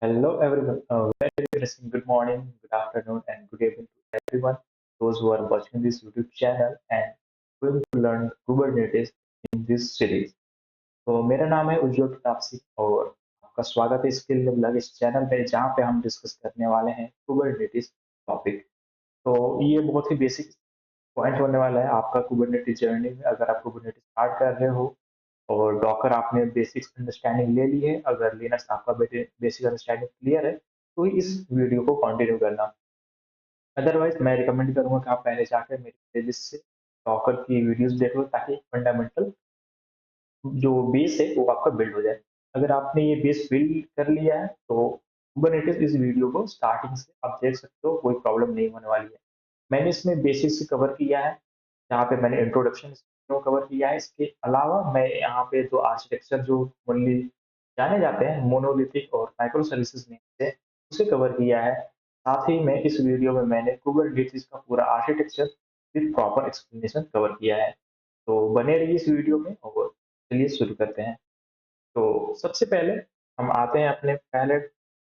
Hello everyone. Very interesting. Good morning, good afternoon, and good evening to everyone. Those who are watching this YouTube channel and going to learn Kubernetes in this series. तो मेरा नाम है उज्जवल तापसी और आपका स्वागत है इसके लिए लग इस चैनल पे जहाँ पे हम डिस्कस करने वाले हैं कुबरनेटिस टॉपिक। तो ये बहुत ही बेसिक पॉइंट होने वाला है आपका कुबरनेटिस जर्नी में। अगर आप कुबरनेटिस स्टार्ट कर रहे हो और डॉकर आपने बेसिक अंडरस्टैंडिंग ले ली है, अगर लिनक्स आपका बेसिक अंडरस्टैंडिंग क्लियर है, तो इस वीडियो को कंटिन्यू करना। अदरवाइज मैं रिकमेंड करूंगा कि आप पहले जाकर मेरी प्लेलिस्ट से डॉकर की वीडियोस देखो ताकि फंडामेंटल जो बेस है वो आपका बिल्ड हो जाए। अगर आपने ये बेस बिल्ड कर लिया है तो कुबरनेटिस इस वीडियो को स्टार्टिंग से आप देख सकते हो, कोई प्रॉब्लम नहीं होने वाली है। मैंने इसमें बेसिक से कवर किया है, जहाँ पे मैंने इंट्रोडक्शन कवर किया है। इसके अलावा मैं यहाँ पे दो आर्किटेक्चर जो ओनली जाने जाते हैं मोनोलिथिक और माइक्रो सर्विसेज नेम से, उसे कवर किया है। साथ ही में इस वीडियो में मैंने कुबरनेटिस का पूरा architecture with proper explanation cover किया है। तो बने रहिए इस वीडियो में और चलिए शुरू करते हैं। तो सबसे पहले हम आते हैं अपने पहले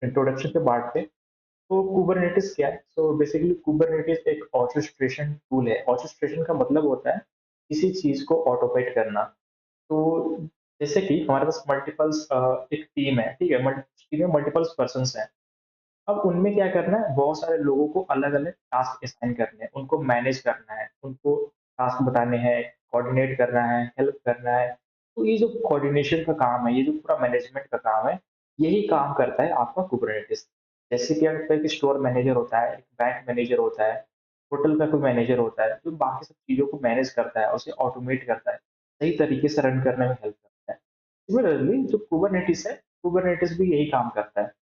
इंट्रोडक्शन के पार्ट पे। तो कुबरनेटिस क्या है? सो बेसिकली कुबरनेटिस एक ऑर्केस्ट्रेशन टूल है। ऑर्केस्ट्रेशन का मतलब होता है किसी चीज को ऑटोमेट करना। तो जैसे कि हमारे पास मल्टीपल्स एक टीम है, ठीक है, टीम में मल्टीपल्स पर्सन हैं। अब उनमें क्या करना है, बहुत सारे लोगों को अलग अलग टास्क असाइन करने हैं, उनको मैनेज करना है, उनको टास्क बताने हैं, कोऑर्डिनेट करना है, हेल्प करना है। तो ये जो कोऑर्डिनेशन का काम है, ये जो पूरा मैनेजमेंट का काम है, यही काम करता है आपका कुबरनेटिस। जैसे कि आपका एक स्टोर मैनेजर होता है, एक बैंक मैनेजर होता है, होटल का कोई मैनेजर होता है, जो बाकी सब चीजों को मैनेज करता है, उसे ऑटोमेट करता है, सही तरीके से रन करने में हेल्प करता है। सिमिलरली जो कुबरनेटिस है, कुबरनेटिस भी यही काम करता है।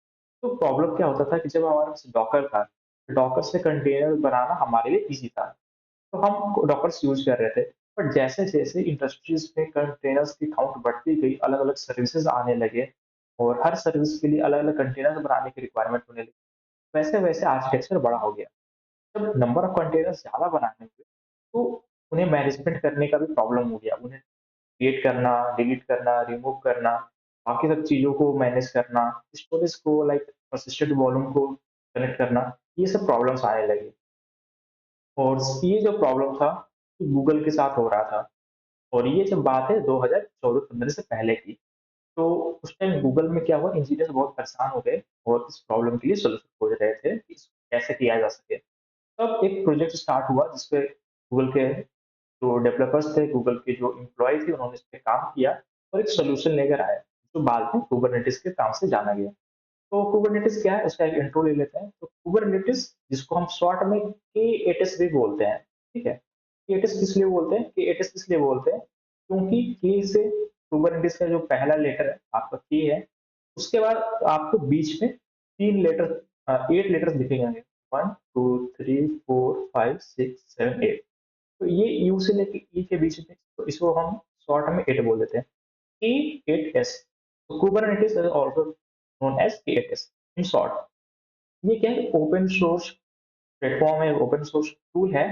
तो प्रॉब्लम क्या होता था कि जब हमारे पास डॉकर था, डॉकर से कंटेनर बनाना हमारे लिए इजी था, तो हम डॉकर्स यूज कर रहे थे। बट जैसे जैसे इंडस्ट्रीज में कंटेनर्स की काउंट बढ़ती गई, अलग अलग सर्विसेज आने लगे और हर सर्विस के लिए अलग अलग कंटेनर बनाने की रिक्वायरमेंट होने लगी, वैसे वैसे आर्किटेक्चर बड़ा हो गया। जब नंबर ऑफ कंटेनर ज्यादा बनाने हुए तो उन्हें मैनेजमेंट करने का भी प्रॉब्लम हो गया। उन्हें क्रिएट करना, डिलीट करना, रिमूव करना, बाकी सब चीज़ों को मैनेज करना, स्टोरेज को लाइक पर्सिस्टेंट वॉल्यूम को कनेक्ट करना, ये सब प्रॉब्लम्स आने लगे। और ये जो प्रॉब्लम था, गूगल के साथ हो रहा था। और ये जब बात है 2014-15 से पहले की, तो उस टाइम गूगल में क्या हुआ, इंजीनियर्स बहुत परेशान हो गए और इस प्रॉब्लम के लिए सोल्यूशन खोज रहे थे कि इसको कैसे किया जा सके। तब एक प्रोजेक्ट स्टार्ट हुआ जिसपे गूगल के जो डेवलपर्स थे, गूगल के जो एम्प्लॉय थे, उन्होंने इस पे काम किया और एक सोल्यूशन लेकर आए, जो बाद में कुबरनेटिस के नाम से जाना गया। तो कुबरनेटिस क्या है, उसका एक इंट्रो ले लेते हैं। तो कुबरनेटिस, जिसको हम शॉर्ट में के भी बोलते हैं, ठीक है। के किस लिए बोलते हैं, के किस लिए बोलते हैं, क्योंकि के से कुबरनेटिस का जो पहला लेटर है आपका के है, उसके बाद आपको बीच में तीन लेटर, 8 लेटर्स दिखेंगे, 1 2 3 4 5 6 7 8। तो ये यू से लेके ई के बीच में, तो इसको हम शॉर्ट में 8 बोल देते हैं, E8S। तो Kubernetes is also known as K8S in short. ये क्या है, ओपन सोर्स प्लेटफॉर्म है, ओपन सोर्स टूल है।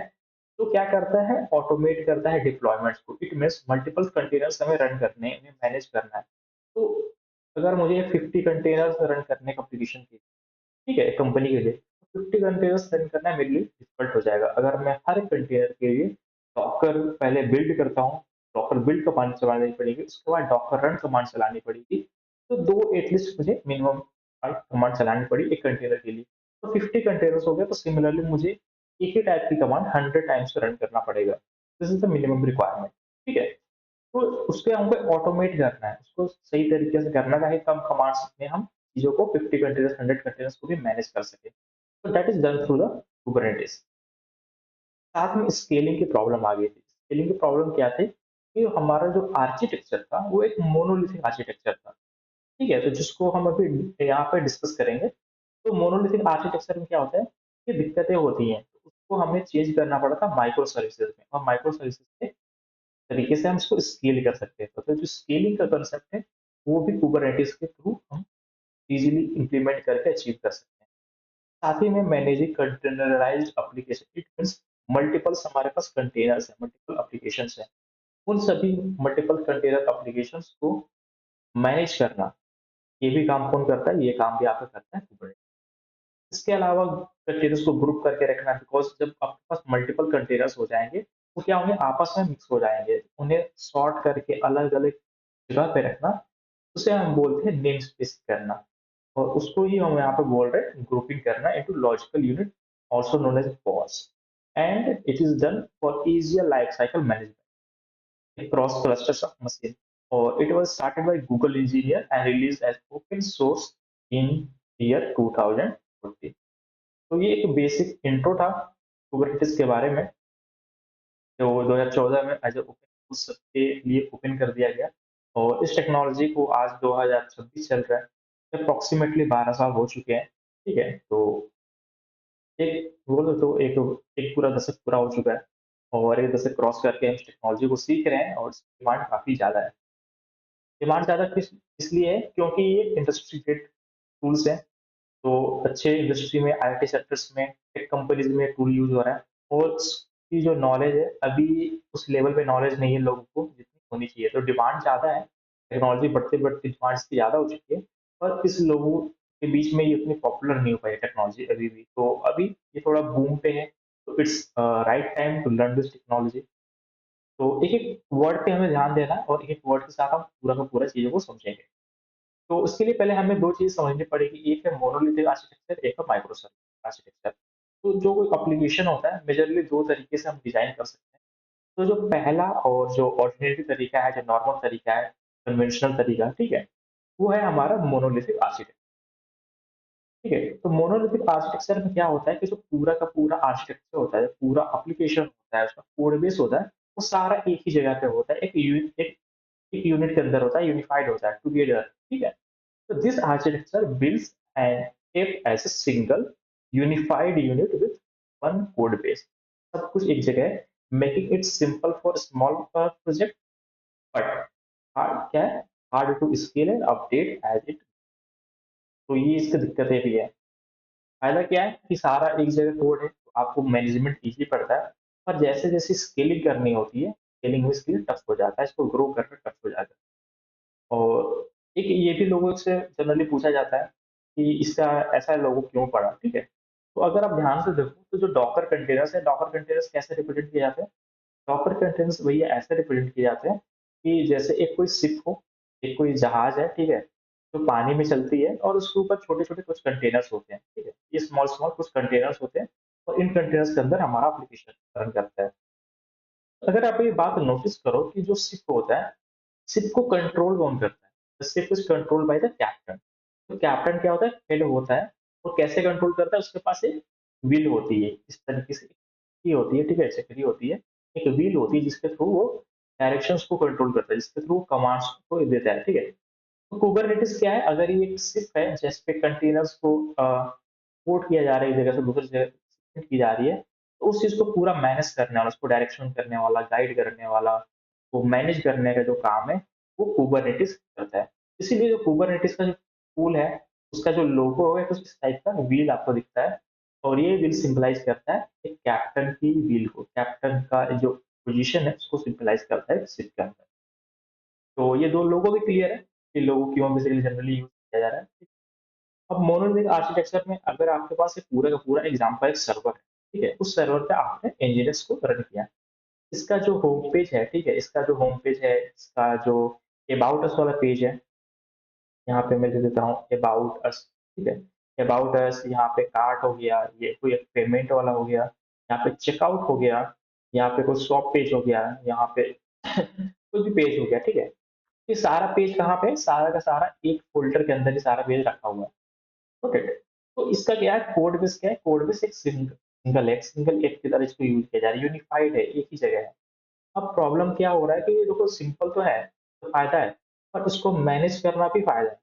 तो क्या करता है, ऑटोमेट करता है डिप्लॉयमेंट्स को। इट मीन्स मल्टीपल कंटेनर्स हमें रन करने हैं, हमें मैनेज करना है। तो अगर मुझे 50 कंटेनर्स रन करने का एप्लीकेशन की, ठीक है, कंपनी के लिए 50 कंटेनर्स रन करना मेरे लिए डिफिकल्ट हो जाएगा। अगर मैं हर एक कंटेनर के लिए डॉकर पहले बिल्ड करता हूँ, डॉकर बिल्ड कमांड चलानी पड़ेगी, उसके बाद डॉकर रन कमांड चलानी पड़ेगी। तो दो एटलीस्ट मुझे मिनिमम 5 कमांड चलानी पड़ी एक कंटेनर के लिए। तो 50 कंटेनर्स हो गए, तो सिमिलरली मुझे एक ही टाइप की कमांड 100 टाइम्स रन करना पड़ेगा। This is the minimum requirement, ठीक है। तो उसके हमको ऑटोमेट करना है, उसको सही तरीके से करना है, कम कमांड्स में हम चीजों को 50 कंटेनर्स 100 कंटेनर्स को भी मैनेज कर सके। तो that is done through the Kubernetes. साथ में स्केलिंग की प्रॉब्लम आ गई थी। स्केलिंग की प्रॉब्लम क्या थी कि हमारा जो आर्किटेक्चर था वो एक मोनोलिथिक आर्किटेक्चर था, ठीक है। तो जिसको हम अभी यहाँ पे डिस्कस करेंगे। तो मोनोलिथिक आर्किटेक्चर में क्या होता है कि दिक्कतें होती हैं, तो उसको हमें चेंज करना पड़ा था माइक्रो सर्विसेज में, और माइक्रो सर्विसेज के तरीके से हम इसको स्केल कर सकते हैं। तो जो स्केलिंग का कंसेप्ट है, वो भी कुबरनेटिस के थ्रू हम इजीली इंप्लीमेंट करके अचीव कर सकते हैं। साथ ही में managing containerized application, it means multiples हमारे पास कंटेनर्स हैं, मल्टीपल एप्लीकेशंस हैं, उन सभी मल्टीपल कंटेनर एप्लीकेशंस को मैनेज करना, ये भी काम कौन करता है? ये काम भी आपका करता है कुबरनेटिस। इसके अलावा कंटेनर्स को ग्रुप करके रखना, बिकॉज़ जब आपके पास मल्टीपल कंटेनर्स हो जाएँगे, तो क्या होंगे आपस में मिक्स हो जाएँगे। उन्हें सॉर्ट करके अलग-अलग जगह पे रखना, उसे हम बोलते हैं नेम स्पेस करना। और उसको ही हम यहाँ पे बोल रहे हैं ग्रुपिंग करना into logical unit, also known as pods, and it is done for easier life cycle management across clusters of machine. Or it was started by Google engineer and released as open source in year 2014. तो ये एक basic intro था Kubernetes के बारे में, जो 2014 में as open source सबके लिए ओपन कर दिया गया। और इस टेक्नोलॉजी को आज 2026 चल रहा है, अप्रोक्सीमेटली 12 साल हो चुके हैं। ठीक है, तो एक बोलो तो एक एक पूरा दशक पूरा हो चुका है, और एक दशक क्रॉस करके हम इस टेक्नोलॉजी को सीख रहे हैं, और इसकी डिमांड काफ़ी ज़्यादा है। डिमांड ज़्यादा किस इसलिए है क्योंकि ये इंडस्ट्री ग्रेड टूल्स हैं, तो अच्छे इंडस्ट्री में आईटी सेक्टर्स में, टेक कंपनीज़ में टूल यूज़ हो रहा है, और इसकी जो नॉलेज है, अभी उस लेवल पे नॉलेज नहीं है लोगों को जितनी होनी चाहिए। तो डिमांड ज़्यादा है, टेक्नोलॉजी बढ़ते-बढ़ते डिमांड इसकी ज़्यादा हो चुकी है, पर इस लोगों के बीच में ये उतनी पॉपुलर नहीं हो पाई है टेक्नोलॉजी अभी भी। तो अभी ये थोड़ा बूम पे है, तो it's right time to learn this technology. तो एक-एक वर्ड पे हमें ध्यान देना है, और एक-एक वर्ड के साथ हम पूरा का पूरा चीज़ों को समझेंगे। तो उसके लिए पहले हमें 2 चीज़ समझनी पड़ेगी, एक है मोनोलिथिक आर्किटेक्चर, एक है माइक्रो सर्विस आर्किटेक्चर। तो जो कोई एप्लीकेशन होता है, मेजरली 2 तरीके से हम डिज़ाइन कर सकते हैं। तो जो पहला और जो ऑर्डिनरी तरीका है, जो नॉर्मल तरीका है, कन्वेंशनल तरीका, ठीक है? वो है हमारा मोनोलिथिक आर्किटेक्चर, ठीक है? तो मोनोलिथिक आर्किटेक्चर में क्या होता है कि जो पूरा का पूरा आर्किटेक्चर होता है, पूरा एप्लीकेशन होता है, उसका कोड बेस होता है, वो सारा एक ही जगह पे होता है, एक यूनिट के अंदर होता है, यूनिफाइड होता है टुगेदर, ठीक है? So this architecture builds and kept as a single unified unit with one code base. सब कुछ एक जगह है, making it simple for small project, but hard क्या है? Hard to scale and update as it। तो ये इसकी दिक्कतें भी है। फायदा क्या है कि सारा एक जगह कोड है, तो आपको मैनेजमेंट इजी पड़ता है। पर जैसे जैसे स्केलिंग करनी होती है, स्केलिंग में इसके लिए टफ हो जाता है, इसको ग्रो करना टफ हो जाता है। और एक ये भी लोगों से जनरली पूछा जाता है कि इसका ऐसा लोगो क्यों पड़ा, ठीक है? तो अगर आप ध्यान से देखो, तो जो डॉकर कंटेनर्स है, डॉकर कंटेनर्स कैसे रिप्रेजेंट किए जाते हैं? डॉकर कंटेनर्स भैया ऐसे रिप्रेजेंट किए जाते हैं कि जैसे एक कोई शिप हो, एक कोई जहाज है, ठीक है? जो पानी में चलती है, और उसके ऊपर छोटे-छोटे कुछ कंटेनर्स होते हैं, ठीक है? ये स्मॉल-स्मॉल कुछ कंटेनर्स होते हैं, और इन कंटेनर्स के अंदर हमारा एप्लीकेशन रन करता है। अगर आप ये बात नोटिस करो कि जो शिप होता है, शिप को कंट्रोल कौन करता है? The ship is controlled by the captain. तो कैप्टन क्या होता है? हेड होता है। वो कैसे कंट्रोल करता है? उसके पास एक व्हील होती है, इस तरीके से चक्की होती है, ठीक है? चक्री होती है। एक व्हील होती है जिसके थ्रू वो डायरेक्शंस को कंट्रोल करता है, जिसके थ्रू कमांड्स को देता है, ठीक है? तो कुबरनेटिस क्या है? अगर ये एक शिप है जिस पे कंटेनर्स को पोर्ट किया जा रहा है, एक जगह से दूसरी जगह शिफ्ट की जा रही है, तो उस चीज़ को पूरा मैनेज करने वाला, उसको डायरेक्शन करने वाला, गाइड करने वाला, वो मैनेज करने का जो काम है, वो कुबरनेटिस करता है। इसीलिए जो कुबरनेटिस का जो टूल है, उसका जो लोगो है, कुछ इस टाइप का व्हील आपको दिखता है, और ये व्हील सिंबलाइज़ करता है एक कैप्टन की व्हील को, कैप्टन का जो पोज़ीशन है, उसको सिंबलाइज़ करता है शिप के अंदर। तो ये 2 लोगो भी क्लियर है कि लोगो क्यों बेसिकली जनरली यूज़ किया जा रहा है। अब मोनोलिथिक आर्किटेक्चर में अगर आपके पास एक पूरा का पूरा एग्जांपल एक सर्वर है, ठीक है? उस सर्वर पे आपने इंजीनियर्स को रन किया। इसका जो होम पेज है, ठीक है? इसका जो होम पेज है, इसका जो अबाउट अस वाला पेज है, यहाँ पे मैं दे देता हूँ अबाउट अस, ठीक है? अबाउट अस, यहाँ पे कार्ट हो गया, ये कोई एक पेमेंट वाला हो गया, यहाँ पे चेकआउट हो गया, यहाँ पे कोई शॉप पेज हो गया, यहाँ पे कोई भी पेज हो गया, ठीक है? ये सारा पेज कहाँ पे है? सारा का सारा एक फ़ोल्डर के अंदर ही सारा पेज रखा हुआ है। ओके। तो इसका क्या है, कोड बेस क्या है? कोड बेस एक सिंगल एक की तरह इसको यूज़ किया जा रहा है, यूनिफाइड है, एक ही जगह है। अब प्रॉब्लम क्या हो रहा है कि ये देखो सिंपल तो है, तो फ़ायदा है, पर इसको मैनेज करना भी फ़ायदा है,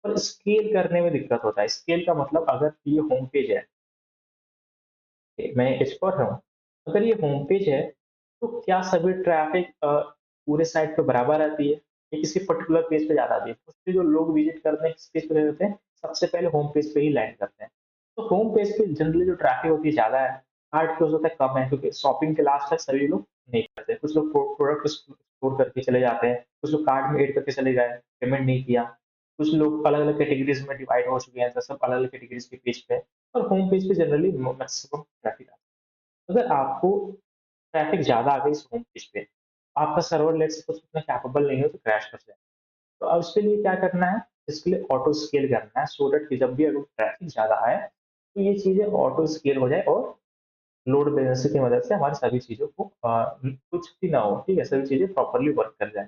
पर स्केल करने में दिक्कत होता है। स्केल का मतलब अगर ये होम पेज है, मैं इस पर हूँ, अगर ये होम पेज है, तो क्या सभी ट्रैफ़िक पूरे साइट पे बराबर आती है? या किसी पर्टिकुलर पेज पे ज़्यादा आती है? उसपे जो लोग विज़िट करते हैं, किस पेज पे रहते हैं? सबसे पहले होम पेज पे ही लैंड करते हैं। तो होम पेज पे जनरली जो ट्रैफ़िक होती है ज़्यादा है, हार्ड क्लोज़ होता है कम है, क्योंकि शॉपिंग के लास्ट तक सभी लोग नहीं करते। कुछ लोग प्रोडक्ट स्टोर करके चले जाते हैं, कुछ लोग कार्ट में ऐड करके चले गए, पेमेंट नहीं किया। कुछ लोग अलग-अलग कैटेगरीज़ में डिवाइड हो चुके हैं, तो सब अलग-अलग कैटेगरीज़ के पेज पे हैं और होम पेज पे जनरली मैक्सिमम ट्रैफिक आता है। अगर आपको ट्रैफिक ज़्यादा आ गई इस होम पेज पे, आपका सर्वर लेट्स सपोज़ उतना कैपेबल नहीं है तो क्रैश कर जाए। तो अब उसके लिए क्या करना है, इसके लिए ऑटो स्केल करना है सो दैट कि जब भी अगर ट्रैफिक ज़्यादा आए, तो ये चीज़ें ऑटो स्केल हो जाए और लोड बैलेंसर की मदद से हमारी सभी चीज़ों को कुछ भी ना हो, ठीक है? सभी चीज़ें प्रॉपर्ली वर्क कर जाएँ।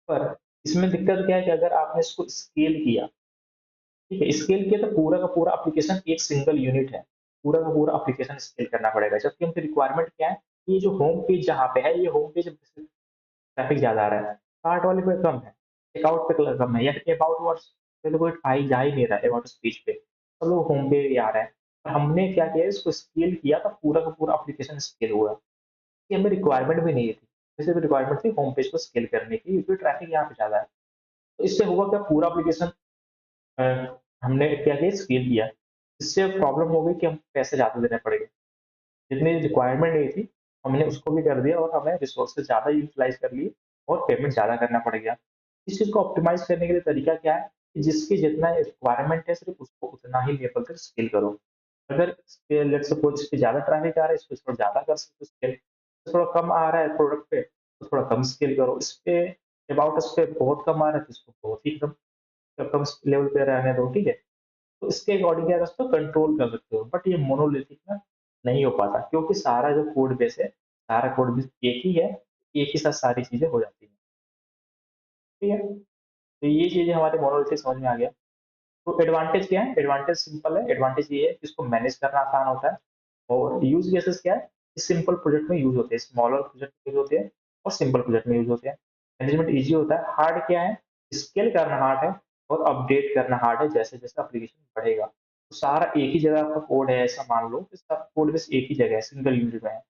पर इसमें दिक्कत क्या है कि अगर आपने इसको स्केल किया, ठीक है? स्केल किया तो पूरा का पूरा एप्लीकेशन एक सिंगल यूनिट है। पूरा का पूरा एप्लीकेशन स्केल करना पड़ेगा। जबकि हमकी रिक्वायरमेंट क्या है, ये जो होम पेज जहाँ पे है, ये होम पेज ट्रैफिक ज़्यादा आ रहा है। कार्ट वाले पे कम है, चेकआउट पे कम है या फिर अबाउट व्हाट्स पे तो कोई जा ही नहीं रहा है अबाउट पेज पे। सब लोग होम पे ही आ रहे हैं। और हमने क्या किया इसको स्केल किया तो पूरा का पूरा एप्लीकेशन स्केल हुआ। कि हमें रिक्वायरमेंट भी नहीं थी। सिर्फ रिक्वायरमेंट थी होम पेज को स्केल करने की क्योंकि ट्रैफिक यहाँ पे ज़्यादा है। तो इससे हुआ क्या पूरा एप्लीकेशन अ, हमने क्या किया स्केल किया। इससे प्रॉब्लम हो गई कि हम पैसे ज़्यादा देने पड़ गए। जितनी रिक्वायरमेंट नहीं थी, हमने उसको भी कर दिया और हमें रिसोर्सेज़ ज़्यादा यूटिलाइज़ कर लिए और पेमेंट ज़्यादा करना पड़ गया। इस चीज़ को ऑप्टिमाइज़ करने के लिए तरीका क्या है कि जिसकी जितना रिक्वायरमेंट है सिर्फ़ उसको उतना ही लेवल तक स्केल करो। अगर लेट्स सपोज़ इस पे ज़्यादा ट्रैफिक आ रहा है, इस पे थोड़ा ज़्यादा कर सकते हो स्केल। थोड़ा कम आ रहा है प्रोडक्ट पे, तो थोड़ा कम स्केल करो। इस पे अबाउट अस पे बहुत कम आ रहा है, तो इसको बहुत ही कम कम लेवल पे रहने दो, ठीक है? तो इसके अकॉर्डिंग क्या कर सकते हो कंट्रोल कर सकते हो। बट ये मोनोलिथिक ना नहीं हो पाता क्योंकि सारा जो कोड बेस है, सारा कोड बेस एक ही है, एक ही साथ सारी चीज़ें हो जाती हैं, ठीक है? तो ये चीज़ें हमारे मोनोलिथिक समझ में आ गया। तो एडवांटेज क्या है? एडवांटेज सिंपल है, एडवांटेज ये है कि इसको मैनेज करना आसान होता है और यूज़ केसेस क्या है? सिंपल प्रोजेक्ट में यूज़ होते हैं, स्मॉलर प्रोजेक्ट में यूज़ होते हैं और सिंपल प्रोजेक्ट में यूज़ होते हैं। मैनेजमेंट ईज़ी होता है, हार्ड क्या है? स्केल करना हार्ड है और अपडेट करना हार्ड है जैसे-जैसे एप्लीकेशन बढ़ेगा। तो सारा एक ही जगह आपका कोड है ऐसा मान लो कि सब कोड बेस एक ही जगह है, सिंगल यूनिट में है।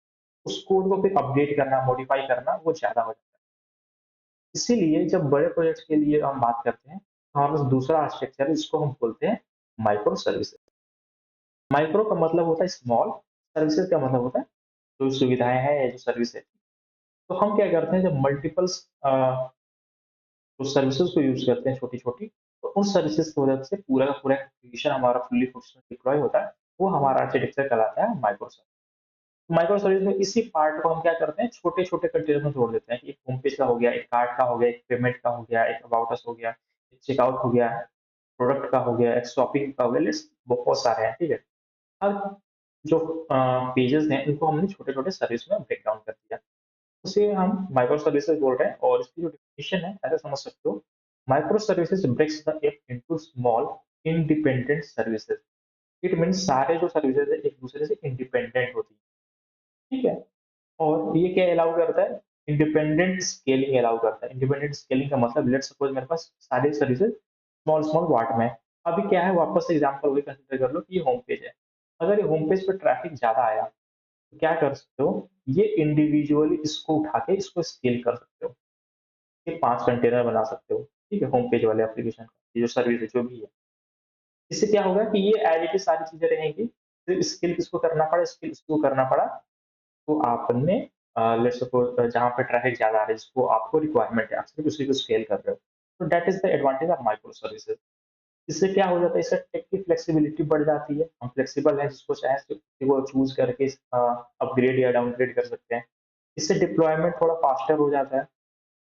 उस कोड को फिर अपडेट करना, मॉडिफाई करना वो ज़्यादा हो जाता है। इसीलिए जब बड़े प्रोजेक्ट्स के लिए हम बात करते हैं, तो हमारे पास दूसरा आर्किटेक्चर है जिसको हम बोलते हैं माइक्रो सर्विसेज। माइक्रो का मतलब होता है स्मॉल, सर्विसेज का मतलब होता है जो सुविधाएँ हैं या जो सर्विस है। तो हम क्या करते हैं जब मल्टीपल्स जो सर्विसेज को यूज़ करते हैं छोटी-छोटी, तो उन सर्विसेज की मदद से पूरा का पूरा एप्लीकेशन हमारा फुल्ली फंक्शनल डिप्लॉय होता है, वो हमारा आर्किटेक्चर कहलाता है माइक्रो सर्विस। माइक्रो सर्विस में इसी पार्ट को हम क्या करते हैं छोटे-छोटे कंटेनर में तोड़ देते हैं कि एक होम पेज का हो गया, एक कार्ट का हो गया, एक पेमेंट का हो गया, एक अबाउट अस हो गया, एक चेकआउट हो गया, प्रोडक्ट का हो गया, एक शॉपिंग का हो गया, लिस्ट बहुत सारे हैं, ठीक है? अब जो पेजेज़ हैं इनको हमने छोटे-छोटे सर्विस में ब्रेक डाउन कर दिया। उसे हम माइक्रो सर्विसेज बोल रहे हैं और इसकी जो डेफिनिशन है ऐसा समझ सकते हो, micro services breaks the app into small independent services. It means सारे जो सर्विसेज है एक दूसरे से इंडिपेंडेंट होती हैं, ठीक है? और ये क्या अलाउ करता है? इंडिपेंडेंट स्केलिंग अलाउ करता है। इंडिपेंडेंट स्केलिंग का मतलब लेट्स सपोज़ मेरे पास सारी सर्विसेज़ स्मॉल पार्ट में है। अभी क्या है वापस से एग्ज़ाम्पल वही कंसीडर कर लो कि ये होम पेज है। अगर ये होम पेज पे ट्रैफिक ज़्यादा आया, तो क्या कर सकते हो? ये इंडिविजुअली इसको उठा के इसको स्केल कर सकते हो। ये 5 कंटेनर बना सकते हो, ठीक है? होम पेज वाले एप्लीकेशन का, ये जो सर्विस है जो भी है। इससे क्या होगा कि ये एज़ इट इज़ सारी चीज़ें रहेंगी। फिर स्केल किसको करना पड़ा? स्केल इसको करना पड़ा तो आपने लेट्स सपोज़ जहाँ पे ट्रैफिक ज़्यादा आ रहा है, जिसको आपको रिक्वायरमेंट है, आप सिर्फ उसी को स्केल कर रहे हो। तो that is the advantage of micro services. इससे क्या हो जाता है, इससे टेक की फ्लेक्सिबिलिटी बढ़ जाती है। हम फ्लेक्सिबल हैं, जिसको चाहे वो चूज़ करके अपग्रेड या डाउनग्रेड कर सकते हैं। इससे डिप्लॉयमेंट थोड़ा फास्टर हो जाता है,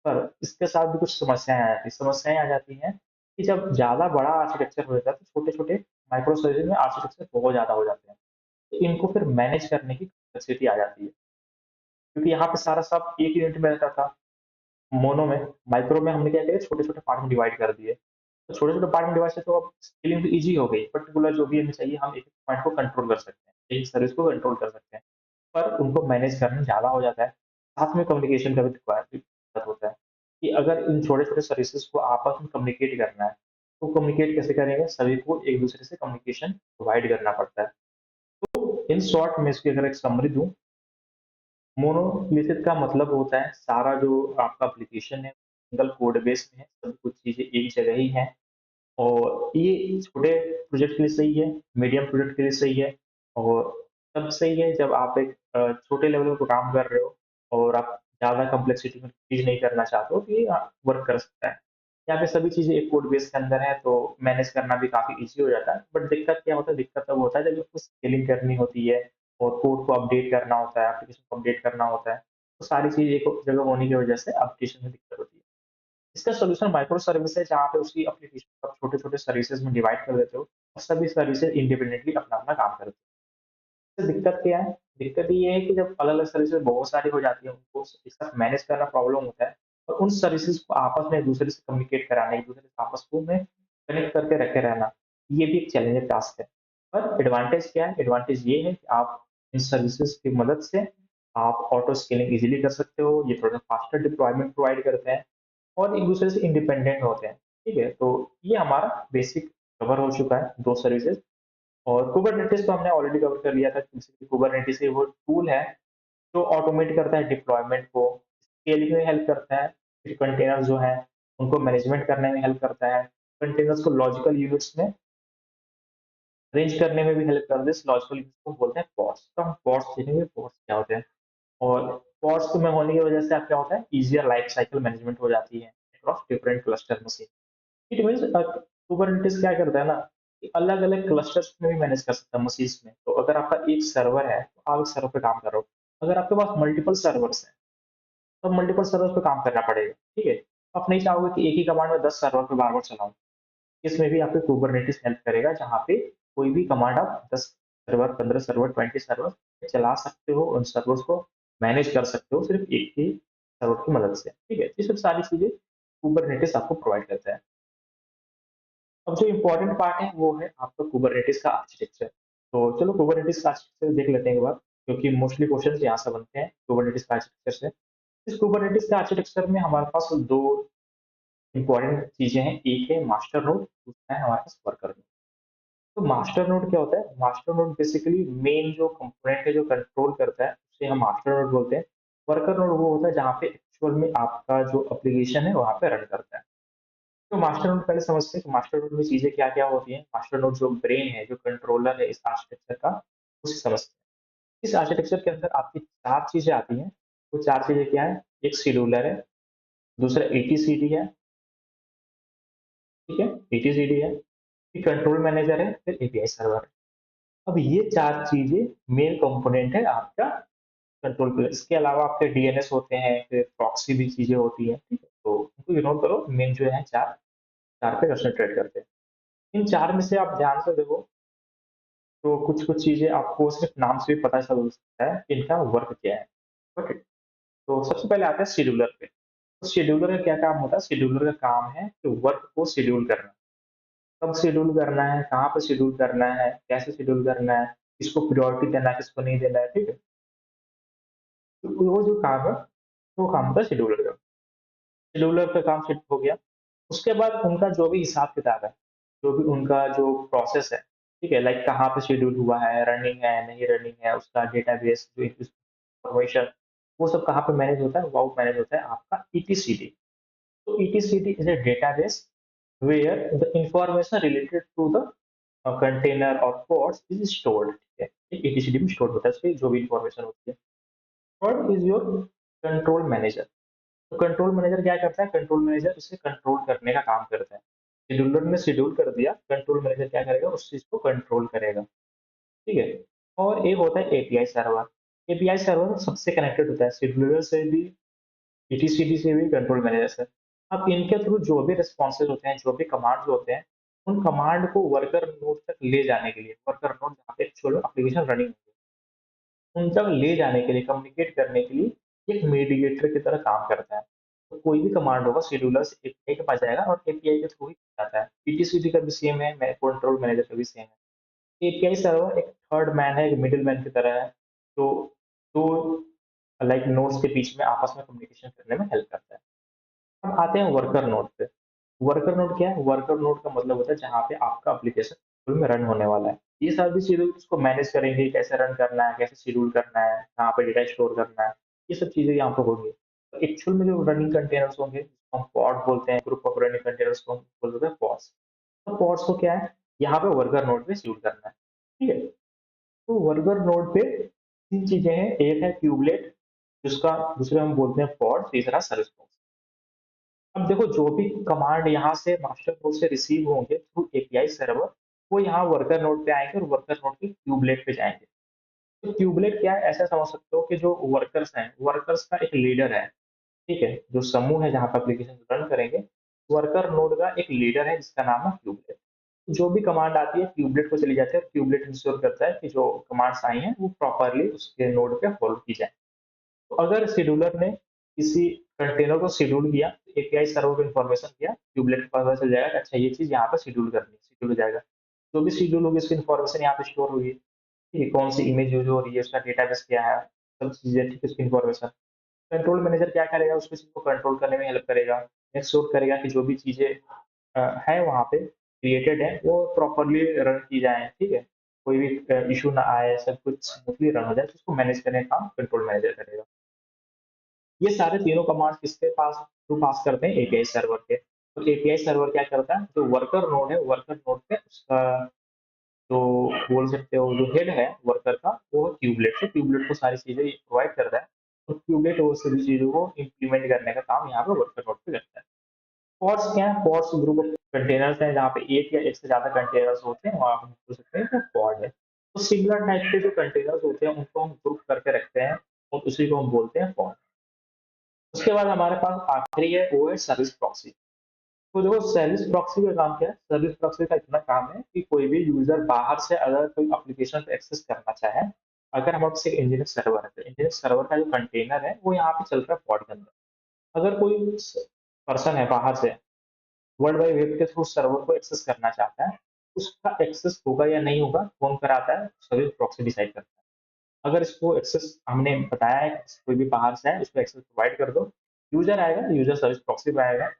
पर इसके साथ भी कुछ समस्याएँ आ जाती हैं। समस्याएँ आ जाती हैं कि जब ज़्यादा बड़ा आर्किटेक्चर हो जाता है, तो छोटे-छोटे माइक्रो सर्विसेज़ में आर्किटेक्चर बहुत ज़्यादा हो जाते हैं। तो इनको फिर मैनेज करने की कैपेसिटी आ जाती है। क्योंकि यहाँ पे सारा सब एक यूनिट में रहता था, मोनो में। माइक्रो में हमने क्या किया छोटे-छोटे पार्ट में डिवाइड कर दिए। तो छोटे-छोटे पार्ट में डिवाइड से तो अब स्केलिंग तो ईज़ी हो गई। पर्टिकुलर जो भी हमें चाहिए हम एक-एक पॉइंट को कंट्रोल कर सकते हैं। एक सर्विस को कंट्रोल कर सकते हैं। पर उनको मैनेज करना ज़्यादा हो जाता है। साथ में कम्युनिकेशन का भी दिक्कत होता है कि अगर इन छोटे-छोटे सर्विसेज़ को आपस में कम्युनिकेट करना है, तो कम्युनिकेट कैसे करेंगे? सभी को एक-दूसरे से कम्युनिकेशन प्रोवाइड करना पड़ता है। तो इन शॉर्ट मैं इसकी अगर एक समरी दूँ, मोनोलिथिक का मतलब होता है सारा जो आपका एप्लीकेशन है सिंगल कोड बेस में है, सब कुछ चीज़ें एक जगह ही हैं और ये छोटे प्रोजेक्ट के लिए सही है, मीडियम प्रोजेक्ट के लिए सही है और तब सही है जब आप एक छोटे लेवल पे काम कर रहे हो और आप ज़्यादा कॉम्प्लेक्सिटी में चीज़ नहीं करना चाहते हो, तो ये वर्क कर सकता है। यहाँ पे सभी चीजें एक कोड बेस के अंदर है, तो मैनेज करना भी काफी इजी हो जाता है। बट दिक्कत क्या होता है, दिक्कत तब होता है जब उसको स्केलिंग करनी होती है और कोड को अपडेट करना होता है, एप्लीकेशन को अपडेट करना होता है। तो सारी चीज एक जगह होने की वजह से एप्लीकेशन में दिक्कत होती है। इसका सोल्यूशन माइक्रो सर्विस है, जहाँ पे उसकी एप्लीकेशन को आप छोटे छोटे सर्विसेज में डिवाइड कर देते हो और सभी सर्विसेज इंडिपेंडेंटली अपना अपना काम करते हैं। तो दिक्कत क्या है, दिक्कत ये है कि जब अलग अलग सर्विसेज बहुत सारी हो जाती है, उनको एक साथ मैनेज करना प्रॉब्लम होता है। और उन सर्विसेज को आपस में एक दूसरे से कम्युनिकेट कराना, एक दूसरे से आपस को में कनेक्ट करके रखे रहना, ये भी एक चैलेंजिंग टास्क है। पर एडवांटेज क्या है, एडवांटेज ये है कि आप इन सर्विसेज की मदद से आप ऑटो स्केलिंग इजीली कर सकते हो, ये थोड़ा फास्टर डिप्लॉयमेंट प्रोवाइड करते हैं और एक दूसरे से इंडिपेंडेंट होते हैं। ठीक है, तो ये हमारा बेसिक कवर हो चुका है, दो सर्विसेज। और कुबरनेटिस तो हमने ऑलरेडी कवर कर लिया था। कुबरनेटिस वो टूल है जो ऑटोमेट करता है डिप्लॉयमेंट को, स्केलिंग में हेल्प करता है, फिर कंटेनर जो है उनको मैनेजमेंट करने में हेल्प करता है, कंटेनर्स को लॉजिकल यूनिट्स में अरेंज करने में भी हेल्प करता है। इस लॉजिकल यूनिट्स को बोलते हैं पॉड्स। तो हम पॉड्स देखेंगे, पॉड्स क्या होते हैं। और पॉड्स में होने की वजह से आप क्या होता है, इजियर लाइफ साइकिल मैनेजमेंट हो जाती है across different cluster machine. It means Kubernetes क्या करता है ना, कि अलग अलग क्लस्टर्स में भी मैनेज कर सकता है मशीन्स में। तो अगर आपका एक सर्वर है तो आप एक सर्वर पे काम कर रहे हो, अगर आपके पास मल्टीपल सर्वर्स हैं तो मल्टीपल सर्वर्स पे काम करना पड़ेगा। ठीक है, आप नहीं चाहोगे कि एक ही कमांड में 10 सर्वर पे बार बार चलाऊं। इसमें भी आपको कुबरनेटिस हेल्प करेगा, जहाँ पे कोई भी कमांड आप 10 सर्वर, 15 सर्वर, 20 सर्वर चला सकते हो, उन सर्वर्स को मैनेज कर सकते हो सिर्फ एक ही सर्वर की मदद से। ठीक है, ये सब सारी चीजें कुबरनेटिस आपको प्रोवाइड करता है। अब जो इम्पोर्टेंट पार्ट है वो है आपका कुबरनेटिस का आर्किटेक्चर। तो चलो कुबरनेटिस का आर्किटेक्चर देख लेते हैं एक बार, क्योंकि मोस्टली क्वेश्चन यहाँ से बनते हैं कुबरनेटिस का आर्किटेक्चर से। इस कुबरनेटिस के आर्किटेक्चर में हमारे पास दो इम्पोर्टेंट चीजें हैं, एक है मास्टर नोड, दूसरा है हमारे पास वर्कर नोड। तो मास्टर नोड क्या होता है, मास्टर नोड बेसिकली मेन जो कंपोनेंट है जो कंट्रोल करता है उसे हम मास्टर नोड बोलते हैं। वर्कर नोड वो होता है जहाँ पे एक्चुअल में आपका जो एप्लीकेशन है वहाँ पे रन करता है। तो मास्टर नोड पहले समझते हैं कि मास्टर नोड में चीजें क्या क्या होती हैं। मास्टर नोड जो ब्रेन है, जो कंट्रोलर है इस आर्किटेक्चर का, उसे समझते हैं। इस आर्किटेक्चर के अंदर आपकी चार चीजें आती हैं। वो चार चीजें क्या है, एक शेड्यूलर है, दूसरा एटीसीडी है। ठीक है, एटीसीडी है, फिर कंट्रोल मैनेजर है, फिर एपीआई सर्वर है। अब ये चार चीजें मेन कंपोनेंट है आपका कंट्रोल प्लेन। इसके अलावा आपके डीएनएस होते हैं, फिर प्रॉक्सी भी चीजें होती हैं। ठीक है, तो उनको इग्नोर करो, मेन जो है चार, चार पे कंसंट्रेट करते हैं। इन चार में से आप ध्यान से देखो तो कुछ कुछ चीजें आपको सिर्फ नाम से भी पता चल सकता है कि इनका वर्क क्या है। ओके, तो सबसे पहले आता है शेड्यूलर पे। तो शेड्यूलर का क्या काम होता है, शेड्यूलर का काम है कि वर्क को शेड्यूल करना। कब शेड्यूल करना है, कहाँ पे शेड्यूल करना है, कैसे शेड्यूल करना है, किसको प्रायोरिटी देना है, किसको नहीं देना है। ठीक है, तो वो जो काम है वो काम होता है शेड्यूलर का। शेड्यूलर का काम सेट हो गया। उसके बाद उनका जो भी हिसाब किताब है, जो भी उनका जो प्रोसेस है, ठीक है, लाइक कहाँ पे शेड्यूल हुआ है, रनिंग है नहीं रनिंग है, उसका डेटाबेस जो इंफॉर्मेशन, वो सब कहाँ पे मैनेज होता है, वो मैनेज होता है आपका ईटीसीडी। तो ETCD is a database where the information related to the container और पोर्ट्स इज स्टोर्ड। ठीक है, ईटीसीडी में स्टोर होता है उसकी जो भी इंफॉर्मेशन होती है। Third is your control manager. तो कंट्रोल मैनेजर क्या करता है, कंट्रोल मैनेजर उसे कंट्रोल करने का काम करता है। शेड्यूलर ने शेड्यूल कर दिया, कंट्रोल मैनेजर क्या करेगा, उस चीज को कंट्रोल करेगा। ठीक है, और एक होता है एपीआई सर्वर। एपीआई सर्वर सबसे कनेक्टेड होता है, शेड्यूलर से भी, ईटीसीडी से भी, कंट्रोल मैनेजर से। अब इनके थ्रू जो भी रिस्पॉन्सेज होते हैं, जो भी कमांड्स होते हैं, उन कमांड को वर्कर नोड तक ले जाने के लिए, वर्कर नोड जहाँ पे एक्चुअल एप्लीकेशन रनिंग होती है, उन तक ले जाने के लिए, कम्युनिकेट करने के लिए एक मीडिएटर की तरह काम करता है। तो कोई भी कमांड होगा शेड्यूलर से एपीआई के पास जाएगा और एपीआई के थ्रू ही जाता है। ईटीसीडी का भी सेम है, कंट्रोल मैनेजर का भी सेम है। एपीआई सर्वर एक थर्ड मैन है, एक मिडिल मैन की तरह है, तो दो लाइक नोड्स के बीच में आपस में कम्युनिकेशन करने में हेल्प करता है। अब आते हैं वर्कर नोड पे। वर्कर नोड क्या है, वर्कर नोड का मतलब होता है जहाँ पे आपका एप्लीकेशन फुल में रन होने वाला है। ये सारी चीजें उसको मैनेज करेंगे, कैसे रन करना है, कैसे शेड्यूल करना है, कहाँ पे डेटा स्टोर करना है, ये सब चीजें यहाँ पे होंगी। तो एक्चुअल में जो रनिंग कंटेनर्स होंगे, जिसको हम पॉड बोलते हैं, ग्रुप ऑफ रनिंग कंटेनर्स को हम बोलते हैं पॉड्स। तो पॉड्स को क्या है, यहाँ पे वर्कर नोड पे शेड्यूल करना है। ठीक है, तो वर्कर नोड पे तीन चीजें हैं, एक है क्यूबलेट जिसका दूसरा हम बोलते हैं पॉड, तीसरा सर्विस बॉक्स। अब देखो जो भी कमांड यहाँ से मास्टर नोड से रिसीव होंगे थ्रू एपीआई सर्वर, वो यहाँ वर्कर नोड पे आएंगे और वर्कर नोड के क्यूबलेट पे जाएंगे। तो क्यूबलेट क्या है, ऐसा समझ सकते हो कि जो वर्कर्स हैं, वर्कर्स का एक लीडर है। ठीक है, जो समूह है जहाँ पर एप्लीकेशन रन करेंगे, वर्कर नोड का एक लीडर है जिसका नाम है क्यूबलेट। जो भी कमांड आती है क्यूबलेट को चली जाती है और क्यूबलेट इंश्योर करता है कि जो कमांड्स आई हैं वो प्रॉपरली उसके नोड पे फॉलो की जाए। तो अगर शेड्यूलर ने किसी कंटेनर को शेड्यूल किया, एपीआई सर्वर को इन्फॉर्मेशन दिया, ट्यूबलेट को पता चल जाएगा कि अच्छा ये चीज यहाँ पर शेड्यूल करनी है, शेड्यूल हो जाएगा। जो भी शेड्यूल होगी उसकी इन्फॉर्मेशन यहाँ पे स्टोर होगी। ठीक है, कौन सी इमेज यूज हो रही है, उसका डेटाबेस क्या है, सब चीजें, ठीक है, उसकी इन्फॉर्मेशन। कंट्रोल मैनेजर क्या करेगा, उसको चीज को कंट्रोल करने में हेल्प करेगा, मेक श्योर करेगा कि जो भी चीजें है वहाँ पे क्रिएटेड है वो प्रॉपरली रन की जाए। ठीक है, कोई भी इशू ना आए, सब कुछ स्मूथली रन हो जाए, तो उसको मैनेज करने का काम कंट्रोल मैनेजर करेगा। ये सारे तीनों कमांड्स किसके पास थ्रू पास करते हैं, एपीआई सर्वर के। तो एपीआई सर्वर क्या करता है, जो वर्कर नोड है, वर्कर नोड पे उसका जो बोल सकते हो जो हेड है वर्कर का, वो ट्यूबलेट है, ट्यूबलेट को सारी चीजें प्रोवाइड करता है। और ट्यूबलेट वो सभी चीजों को इम्प्लीमेंट करने का काम यहाँ पे वर्कर नोड पे करता है। पॉड्स क्या है, पॉड्स ग्रुप ऑफ कंटेनर्स है, जहाँ पे एक या एक से ज्यादा कंटेनर्स होते हैं, वहाँ हम बोल सकते हैं कि पॉड है। तो सिमिलर टाइप के जो कंटेनर्स होते हैं उनको हम ग्रुप करके रखते हैं और उसी को हम बोलते हैं पॉड। उसके बाद हमारे पास आखिरी है, वो है सर्विस प्रॉक्सी। तो देखो सर्विस प्रॉक्सी का काम क्या है, सर्विस प्रॉक्सी का इतना काम है कि कोई भी यूजर बाहर से अगर कोई एप्लीकेशन को एक्सेस करना चाहे, अगर हमारे पास एक इंजीनियर सर्वर है, तो इंजीनियर सर्वर का जो कंटेनर है वो यहाँ पे चल रहा है पॉड के अंदर। अगर कोई पर्सन है बाहर से, वर्ल्ड वाइड वेब के थ्रू सर्वर को एक्सेस करना चाहता है, उसका एक्सेस होगा या नहीं होगा कौन कराता है, सर्विस प्रॉक्सी डिसाइड करता है। अगर इसको एक्सेस हमने बताया है कि कोई भी बाहर से है, उसको एक्सेस प्रोवाइड कर दो, यूजर आएगा, यूजर सर्विस प्रॉक्सी पे आएगा,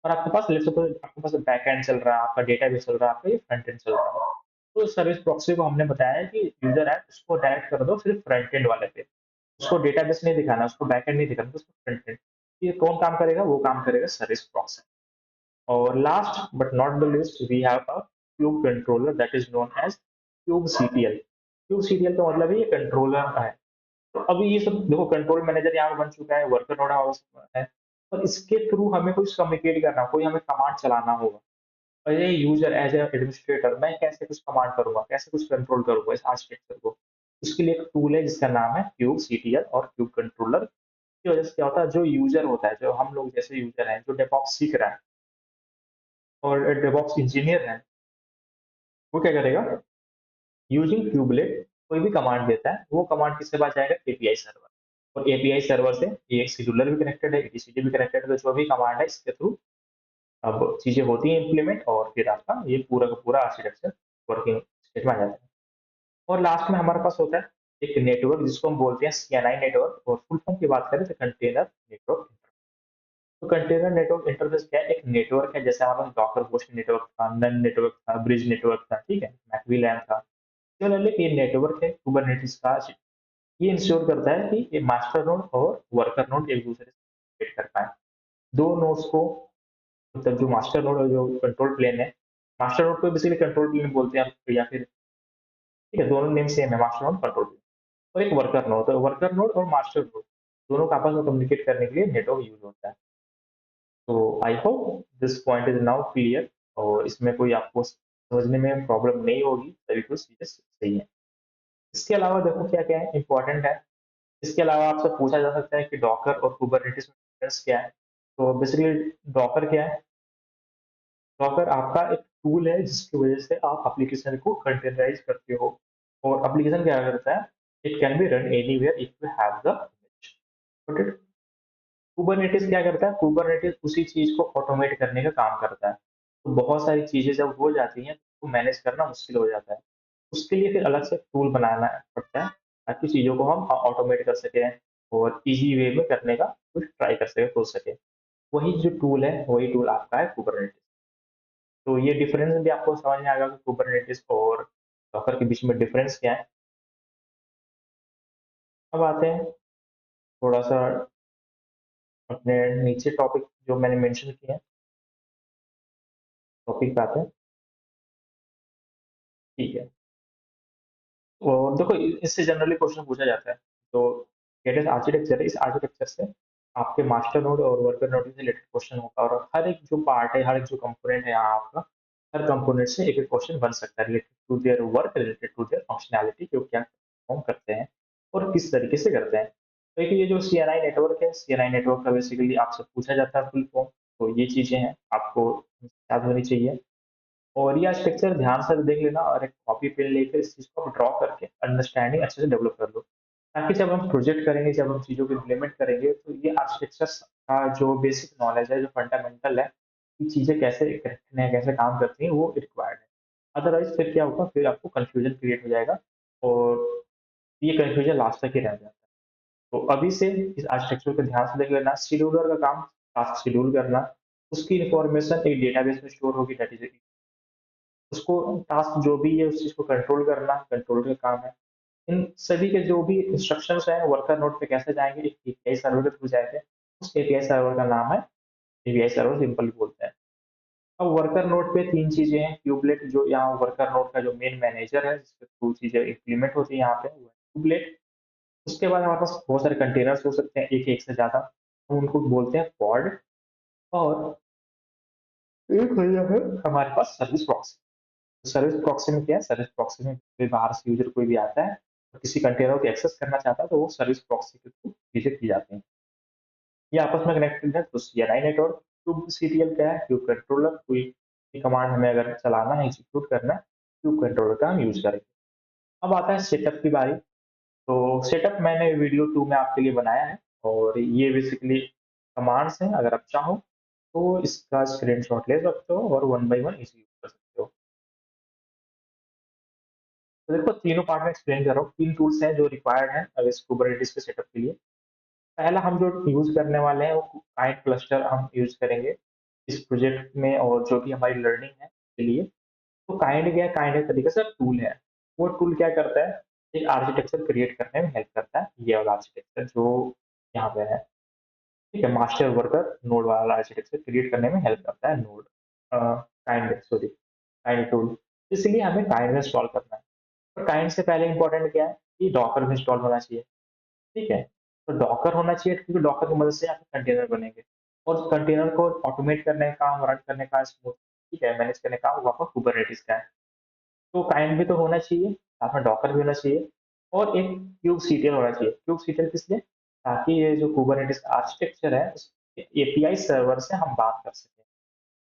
और आपके पास लेट्स सपोज आपके पास बैक एंड चल रहा है, आपका डेटाबेस चल रहा है, आपका ये फ्रंट एंड चल रहा है। तो सर्विस प्रॉक्सी को हमने बताया है कि यूजर है उसको डायरेक्ट कर दो सिर्फ फ्रंट एंड वाले पे, उसको डेटाबेस नहीं दिखाना, उसको बैक एंड नहीं दिखाना, तो उसको फ्रंट एंड। ये कौन काम करेगा, वो काम करेगा सर्विस प्रॉक्सी। और last but not the least we have a kube controller that is known as kube C T L. Kube C T L का मतलब है ये कंट्रोलर है। तो अभी ये सब देखो, कंट्रोल मैनेजर यहाँ पे बन चुका है, वर्कर नोड है, और इसके थ्रू हमें कुछ कम्युनिकेट करना, कोई हमें कमांड चलाना होगा। और ये यूजर एज ए एडमिनिस्ट्रेटर मैं कैसे कुछ कमांड करूंगा, कैसे कुछ कंट्रोल करूंगा इस आर्किटेक्चर को, उसके लिए एक टूल है जिसका नाम है क्यूब सीटीएल और क्यूब कंट्रोलर। की वजह से क्या होता है, जो यूजर होता है, जो हम लोग जैसे यूजर हैं, जो डेवऑप्स सीख रहा है और डेवऑप्स इंजीनियर है, वो क्या करेगा, यूजिंग क्यूबलेट कोई भी कमांड देता है, वो कमांड किसके पास जाएगा, एपीआई सर्वर। और एपीआई सर्वर से ये एक शेड्यूलर भी कनेक्टेड है, एटीसीडी भी कनेक्टेड है, तो जो भी कमांड है इसके थ्रू अब चीजें होती हैं इम्प्लीमेंट, और फिर आपका ये पूरा का पूरा आर्किटेक्चर वर्किंग स्टेट में आ जाता है। और लास्ट में हमारे पास होता है एक नेटवर्क जिसको हम बोलते हैं सीएनआई नेटवर्क, और फुल फॉर्म की बात करें तो कंटेनर नेटवर्क। तो कंटेनर नेटवर्क इंटरफेस क्या है, एक नेटवर्क है, जैसे हमारे पास डॉकर होस्ट नेटवर्क था, नन नेटवर्क था, ब्रिज नेटवर्क था, ठीक है, मैकवीलैन था। सिमिलरली ये नेटवर्क है कुबरनेटिस का। ये इंश्योर करता है कि ये मास्टर नोड और वर्कर नोड एक दूसरे से कम्युनिकेट कर पाए। दो नोड्स को, मतलब जो मास्टर नोड और जो कंट्रोल प्लेन है, मास्टर नोड को बेसिकली कंट्रोल प्लेन बोलते हैं, या फिर ठीक है, दोनों नेम सेम है, मास्टर नोड कंट्रोल प्लेन। और एक वर्कर नोड, तो वर्कर नोड और मास्टर नोड दोनों का आपस में कम्युनिकेट करने के लिए नेटवर्क यूज होता है। तो I hope this point is now clear, और इसमें कोई आपको समझने में प्रॉब्लम नहीं होगी, सभी कुछ चीजें सही है। इसके अलावा देखो क्या क्या है इंपॉर्टेंट है। इसके अलावा आपसे पूछा जा सकता है कि डॉकर और कुबरनेटिस में डिफरेंस क्या है। तो बेसिकली डॉकर क्या है, डॉकर आपका एक टूल है जिसकी वजह से आप एप्लीकेशन को कंटेनराइज करते हो। और एप्लीकेशन क्या करता है, it can be run anywhere if you have the image. Kubernetes क्या करता है, कुबरनेटिस उसी चीज को ऑटोमेट करने का काम करता है। तो बहुत सारी चीजें जब हो जाती हैं तो मैनेज करना मुश्किल हो जाता है, उसके लिए फिर अलग से टूल बनाना पड़ता है, ताकि चीजों को हम ऑटोमेट कर सकें और इजी वे में करने का कुछ ट्राई कर सके, सोच सके। वही जो टूल है, वही टूल आपका है कुबरनेटिस। तो ये डिफरेंस भी आपको समझ में आएगा कि कुबरनेटिस और डॉकर के बीच में डिफरेंस क्या है। अब आते हैं थोड़ा सा अपने नीचे टॉपिक जो मैंने मेंशन किए हैं, टॉपिक पे आते हैं। ठीक है, और देखो इससे जनरली क्वेश्चन पूछा जाता है। तो लेटेस्ट आर्किटेक्चर है, इस आर्किटेक्चर से आपके मास्टर नोड और वर्कर नोड से रिलेटेड क्वेश्चन होगा, और हर एक जो पार्ट है, हर एक जो कंपोनेंट है यहाँ आपका, हर कंपोनेंट से एक एक क्वेश्चन बन सकता है related to their work, related to their functionality, कि वो क्या परफॉर्म करते हैं और किस तरीके से करते हैं। तो एक ये जो सीएनआई नेटवर्क है, सीएनआई नेटवर्क का बेसिकली आपसे पूछा जाता है फुल फॉर्म, तो ये चीजें हैं आपको याद होनी चाहिए। और ये आर्किटेक्चर ध्यान से देख लेना, और एक कॉपी पेन लेकर इस चीज को आप ड्रॉ करके अंडरस्टैंडिंग अच्छे से डेवलप कर लो, ताकि जब हम प्रोजेक्ट करेंगे, जब हम चीजों को इम्प्लीमेंट करेंगे, तो ये आर्किटेक्चर का जो बेसिक नॉलेज है, जो फंडामेंटल है, कि चीजें कैसे करते हैं, कैसे काम करती हैं, वो रिक्वायर्ड है। अदरवाइज फिर क्या होगा, फिर आपको कंफ्यूजन क्रिएट हो जाएगा, और ये कंफ्यूजन लास्ट तक ही रह जाता है। तो अभी से इस आर्किटेक्चर को ध्यान से देख लेना। शेड्यूलर का काम टास्क शेड्यूल करना, उसकी इंफॉर्मेशन एक डेटाबेस में स्टोर होगी, दैट इज उसको टास्क जो भी है उस चीज को कंट्रोल करना, कंट्रोल का काम है। इन सभी के जो भी इंस्ट्रक्शंस हैं वर्कर नोड पे कैसे जाएंगे, एक एपीआई सर्वर के थ्रू जाएंगे। उस एपीआई सर्वर का नाम है एपीआई सर्वर, सिंपल बोलते हैं। अब वर्कर नोड पे तीन चीजें हैं, क्यूबलेट जो यहाँ वर्कर नोड का जो मेन मैनेजर है, जिसके थ्रू चीजें इंप्लीमेंट होती है यहाँ पे, वो है क्यूबलेट। उसके बाद हमारे पास बहुत सारे कंटेनर्स हो सकते हैं, एक एक से ज्यादा, हम उनको बोलते हैं पॉड। और एक भैया है हमारे पास सर्विस प्रॉक्सी। सर्विस प्रॉक्सी में क्या है, सर्विस प्रॉक्सी में कोई बाहर से यूजर कोई भी आता है और किसी कंटेनर को एक्सेस करना चाहता है, तो वो सर्विस प्रॉक्सी के थ्रू चीजें की जाती हैं। ये आपस में कनेक्टेड है, तो सीएनआई नेटवर्क। क्यूब सीटीएल क्या है, क्यूब कंट्रोलर। कोई कमांड हमें अगर चलाना है, एग्जीक्यूट करना है, क्यूब कंट्रोलर का हम यूज करेंगे। अब आता है सेटअप की बारी। तो सेटअप मैंने वीडियो 2 में आपके लिए बनाया है, और ये बेसिकली कमांड्स हैं। अगर आप चाहो तो इसका स्क्रीनशॉट ले सकते हो और वन बाय वन इसे यूज कर सकते हो। तो देखो, तीनों पार्ट में एक्सप्लेन कर रहा हूँ। तीन टूल्स हैं जो रिक्वायर्ड हैं अब इस कुबरनेटिस के सेटअप के लिए। पहला हम जो यूज करने वाले हैं वो काइंड क्लस्टर हम यूज करेंगे इस प्रोजेक्ट में, और जो भी हमारी लर्निंग है के लिए। तो काइंड क्या है, काइंड एक तरीके से टूल है। वो टूल क्या करता है, एक आर्किटेक्चर क्रिएट करने में हेल्प करता है। ये वाला आर्किटेक्चर जो यहाँ पे है, ठीक है, मास्टर वर्कर नोड वाला आर्किटेक्चर क्रिएट करने में हेल्प करता है node, kind sorry, kind tool. इसलिए हमें काइंड इंस्टॉल करना है। और काइंड से पहले इंपॉर्टेंट क्या है, कि डॉकर में इंस्टॉल होना चाहिए। ठीक है, तो डॉकर होना चाहिए, क्योंकि डॉकर की मदद से आपके कंटेनर बनेंगे, और कंटेनर को ऑटोमेट करने का काम, रन करने का, स्मूथ, ठीक है, मैनेज करने का वो आपका कुबरनेटिस का है। तो काइंड भी तो होना चाहिए, साथ में डॉकर भी होना चाहिए, और एक क्यूब सीटीएल होना चाहिए। क्यूब सीटीएल किस लिए, ताकि ये जो कुबरनेटिस का आर्किटेक्चर है, एपीआई सर्वर से हम बात कर सकें,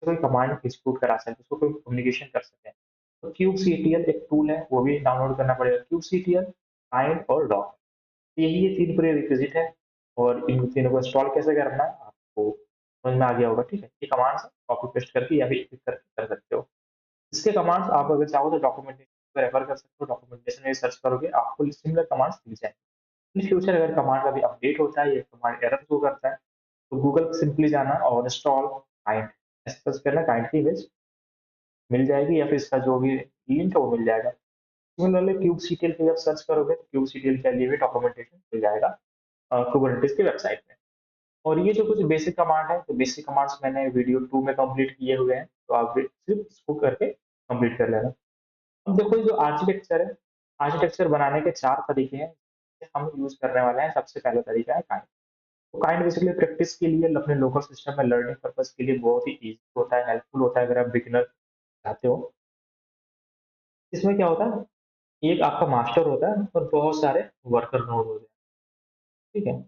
कोई कमांड एग्जीक्यूट करा सके, उसको कोई कम्युनिकेशन कर सके। तो क्यूब सीटीएल एक टूल है, वो भी डाउनलोड करना पड़ेगा, क्यूब सीटीएल, काइंड और डॉकर। यही ये तीन प्री रिक्विजिट है। और इन तीनों को इंस्टॉल कैसे करना है आपको समझ में आ गया होगा। ठीक है, ये कमांड्स कॉपी पेस्ट करके या फिर क्लिक करके कर सकते हो। इसके कमांड्स आप अगर चाहो तो डॉक्यूमेंटेशन रेफर कर सकते हो, डॉक्यूमेंटेशन में सर्च करोगे आपको सिमिलर कमांड्स मिल जाएंगे। इन फ्यूचर अगर कमांड का भी अपडेट होता है, ये कमांड एरर शो करता है, तो गूगल सिंपली जाना और इंस्टॉल काइंड, सर्च करना, काइंड की इमेज मिल जाएगी, या फिर इसका जो भी लिंक है वो मिल जाएगा। सिमिलरली क्यूब सीटीएल पे जब सर्च करोगे, तो क्यूब सीटीएल के लिए भी डॉक्यूमेंटेशन मिल जाएगा कुबरनेटिस की वेबसाइट में। और ये जो कुछ बेसिक कमांड है, तो बेसिक कमांड्स मैंने वीडियो 2 में कंप्लीट किए हुए हैं, तो आप सिर्फ इसको करके कंप्लीट कर लेना। अब देखो, ये जो आर्किटेक्चर है, आर्किटेक्चर बनाने के चार तरीके हैं हम यूज करने वाले हैं। सबसे पहला तरीका है काइंड। तो काइंड बेसिकली प्रैक्टिस के लिए, अपने लोकल सिस्टम में लर्निंग पर्पस के लिए बहुत ही ईजी होता है, हेल्पफुल होता है अगर आप बिगिनर चाहते हो। इसमें क्या होता है, एक आपका मास्टर होता है और बहुत सारे वर्कर नोड होते हैं। ठीक है,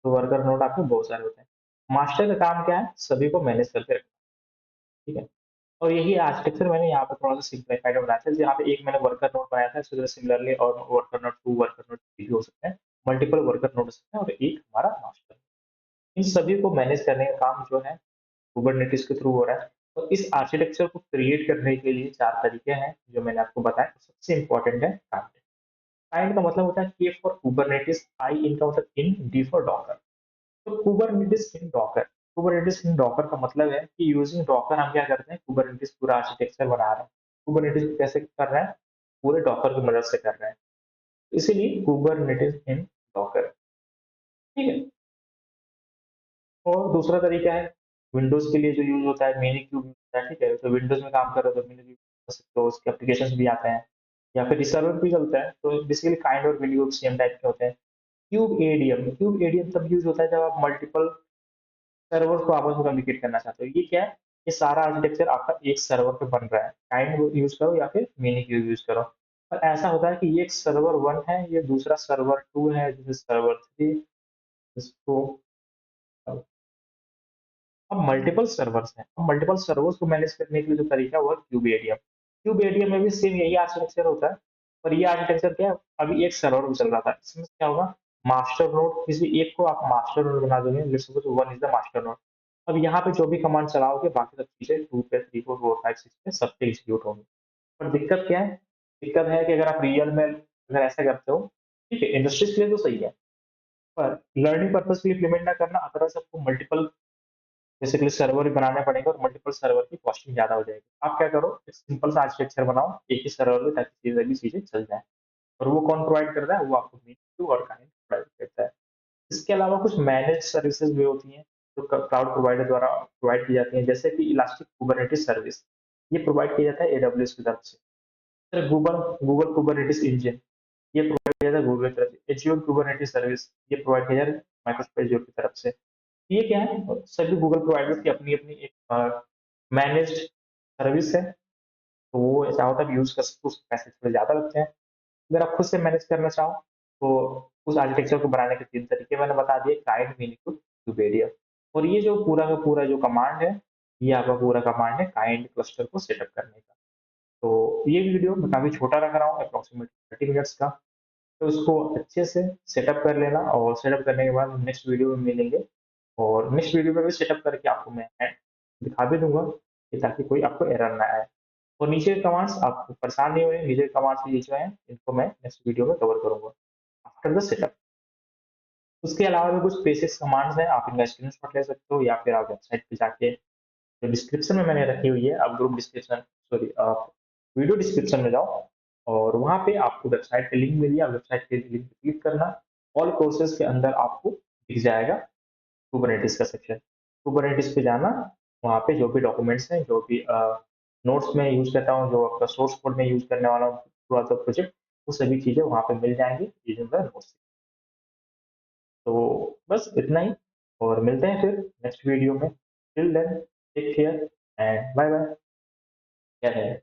तो वर्कर नोड आपके बहुत सारे होते हैं। मास्टर का काम क्या है, सभी को मैनेज करके रखना। ठीक है, और यही आर्किटेक्चर मैंने यहाँ पे थोड़ा सा सिंप्लीफाइड बनाया था। जहाँ पे एक मैंने वर्कर नोड बनाया था, इसी सिमिलरली और वर्कर नोड 2, वर्कर नोड 3 भी हो सकते हैं, मल्टीपल वर्कर नोड हो सकते हैं, और एक हमारा मास्टर। इन सभी को मैनेज करने का काम जो है कुबरनेटिस के थ्रू हो रहा है। और इस आर्किटेक्चर को क्रिएट करने के लिए चार तरीके हैं जो मैंने आपको बताया। सबसे इंपॉर्टेंट है काइंड। काइंड का मतलब होता है के फॉर कुबरनेटिस, आई इन का मतलब इन, डी फॉर डॉकर। तो कुबरनेटिस इन डॉकर, कुबरनेटिस इन डॉकर का मतलब है कि यूजिंग डॉकर हम क्या करते हैं, कुबरनेटिस पूरा आर्किटेक्चर बना रहे हैं। कुबरनेटिस कैसे कर रहे हैं, पूरे डॉकर की मदद से कर रहे हैं, इसीलिए कुबरनेटिस इन डॉकर। ठीक है, और दूसरा तरीका है विंडोज के लिए जो यूज होता है, मिनी क्यूब होता है। ठीक है, तो विंडोज में काम कर रहे हो तो मिनी क्यूब कर सकते हो, उसके एप्लीकेशन भी आते हैं, या फिर सर्वर भी चलता है। तो बेसिकली काइंड और मिनी क्यूब सेम टाइप के होते हैं। क्यूब एडीएम तब यूज होता है जब आप मल्टीपल सर्वर्स को आपस में कम्युनिकेट करना चाहते हो। ये क्या है? ये सारा आर्किटेक्चर आपका एक सर्वर पे बन रहा है। काइंड यूज करो या फिर मिनी क्यूब यूज करो। और ऐसा होता है कि ये एक सर्वर वन है, ये दूसरा सर्वर टू है, जैसे सर्वर थ्री, इसको अब मल्टीपल सर्वर्स हैं। अब मल्टीपल सर्वर्स को मैनेज करने के लिए जो तरीका है वो है क्यूबेडियम। क्यूबेडियम में भी सेम यही आर्किटेक्चर होता है, पर ये आर्किटेक्चर क्या है, अभी एक सर्वर में चल रहा था। इसमें क्या होगा, मास्टर नोड, किसी एक को आप मास्टर नोड बना दोगे, let's suppose one is the master node. अब यहाँ पे जो भी कमांड चलाओगे बाकी सब चीजें टू पे, थ्री पे, फोर, फाइव, सिक्स पे सब पे एग्जीक्यूट होंगी। पर दिक्कत क्या है? दिक्कत है कि अगर आप रियल में अगर ऐसा करते हो, ठीक है, इंडस्ट्रीज के लिए तो सही है, पर लर्निंग पर्पज के लिए इम्प्लीमेंट ना करना, अदरवाइज आपको मल्टीपल बेसिकली सर्वर भी बनाने पड़ेंगे और मल्टीपल सर्वर की कॉस्टिंग ज्यादा हो जाएगी। आप क्या करो, एक सिंपल सा आर्किटेक्चर बनाओ एक ही सर्वर में, ताकि चीजें चल जाए। और वो कौन प्रोवाइड करता है? वो आपको मीटू और काइंड प्रोवाइड करता है। इसके अलावा कुछ मैनेज सर्विसेज भी होती हैं जो क्लाउड प्रोवाइडर द्वारा प्रोवाइड की जाती हैं, जैसे कि इलास्टिक कुबरनेटिस सर्विस। ये प्रोवाइड किया जाता है एडब्ल्यूएस की तरफ से। फिर गूगल गूगल कुबरनेटिस इंजन, ये प्रोवाइड किया जाता है गूगल की तरफ से। एज्योर कुबरनेटिस सर्विस, ये प्रोवाइड किया जाता है माइक्रोसॉफ्ट एज्योर की तरफ से। ये क्या है, सभी गूगल प्रोवाइडर्स की अपनी अपनी एक मैनेज्ड सर्विस है। तो वो ऐसा होता है यूज कर सकते हो, उसके पैसे थोड़े ज्यादा लगते हैं। अगर आप खुद से मैनेज करना चाहो तो उस आर्किटेक्चर को बनाने के 3 तरीके मैंने बता दिए, काइंड, मीनिंगफुल, क्यूबेडिया। और ये जो पूरा का पूरा जो कमांड है, ये आपका पूरा कमांड है काइंड क्लस्टर को सेटअप करने का। तो ये वीडियो मैं काफी छोटा रख रहा हूँ, अप्रोक्सीमेट 30 मिनट्स का। तो उसको अच्छे से सेटअप कर लेना, और सेटअप करने के बाद नेक्स्ट वीडियो में मिलेंगे। और नेक्स्ट वीडियो में भी सेटअप करके आपको मैं दिखा भी दूंगा, कि ताकि कोई आपको एरर ना आए। और नीचे के कमांड्स आप परेशान नहीं होंगे, नीचे के कमांड्स ये जो है इनको मैं नेक्स्ट वीडियो में कवर करूंगा आफ्टर द सेटअप। उसके अलावा भी कुछ बेसिक कमांड्स हैं, आप इनका स्क्रीनशॉट ले सकते हो, या फिर आप वेबसाइट पे जाके जो डिस्क्रिप्शन में मैंने रखी हुई है, आप ग्रुप डिस्क्रिप्शन, सॉरी, आप वीडियो डिस्क्रिप्शन में जाओ, और वहां पे आपको वेबसाइट का लिंक मिली है, वेबसाइट के लिंक पे क्लिक करना। ऑल कोर्सेज के अंदर आपको दिख जाएगा कुबरनेटिस का सेक्शन। कुबरनेटिस पे जाना, वहाँ पे जो भी डॉक्यूमेंट्स हैं, जो भी नोट्स में यूज करता हूँ, जो आपका सोर्स कोड में यूज करने वाला हूँ थोड़ा सा प्रोजेक्ट, वो सभी चीजें वहाँ पे मिल जाएंगी यूजिंग द नोट्स। तो बस इतना ही, और मिलते हैं फिर नेक्स्ट वीडियो में। Till then, take care and bye bye. क्या है?